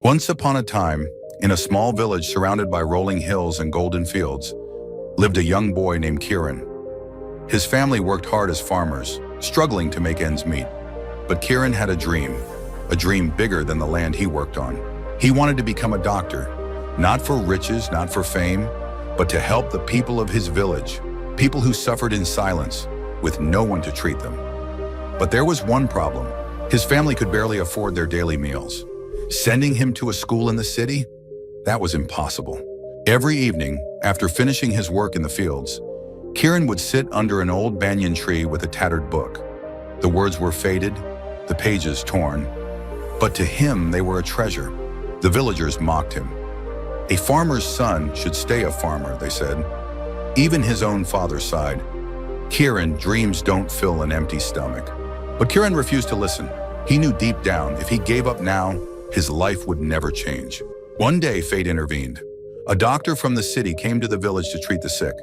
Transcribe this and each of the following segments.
Once upon a time, in a small village surrounded by rolling hills and golden fields, lived a young boy named Kiran. His family worked hard as farmers, struggling to make ends meet. But Kiran had a dream bigger than the land he worked on. He wanted to become a doctor, not for riches, not for fame, but to help the people of his village, people who suffered in silence, with no one to treat them. But there was one problem. His family could barely afford their daily meals. Sending him to a school in the city? That was impossible. Every evening, after finishing his work in the fields, Kiran would sit under an old banyan tree with a tattered book. The words were faded, the pages torn, but to him they were a treasure. The villagers mocked him. A farmer's son should stay a farmer, they said. Even his own father sighed. Kiran, dreams don't fill an empty stomach. But Kiran refused to listen. He knew deep down, if he gave up now, his life would never change. One day, fate intervened. A doctor from the city came to the village to treat the sick.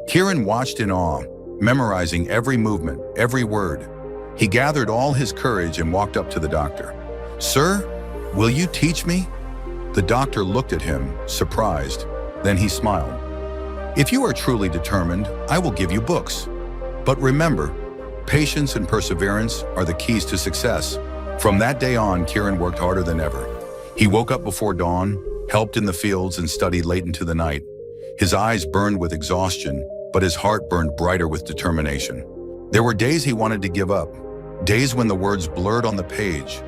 Kiran watched in awe, memorizing every movement, every word. He gathered all his courage and walked up to the doctor. "Sir, will you teach me?" The doctor looked at him, surprised. Then he smiled. "If you are truly determined, I will give you books. But remember, patience and perseverance are the keys to success." From that day on, Kiran worked harder than ever. He woke up before dawn, helped in the fields, and studied late into the night. His eyes burned with exhaustion, but his heart burned brighter with determination. There were days he wanted to give up, days when the words blurred on the page,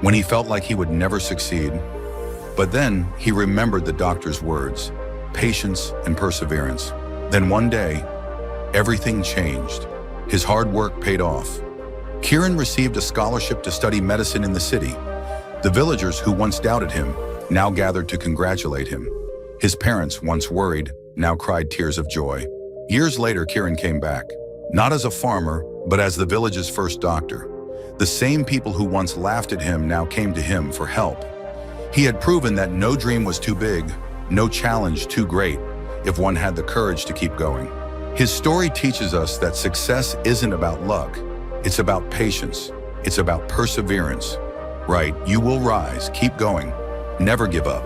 when he felt like he would never succeed. But then he remembered the doctor's words, patience and perseverance. Then one day, everything changed. His hard work paid off. Kiran received a scholarship to study medicine in the city. The villagers who once doubted him now gathered to congratulate him. His parents, once worried, now cried tears of joy. Years later, Kiran came back, not as a farmer, but as the village's first doctor. The same people who once laughed at him now came to him for help. He had proven that no dream was too big, no challenge too great, if one had the courage to keep going. His story teaches us that success isn't about luck. It's about patience. It's about perseverance. Right, you will rise, keep going, never give up.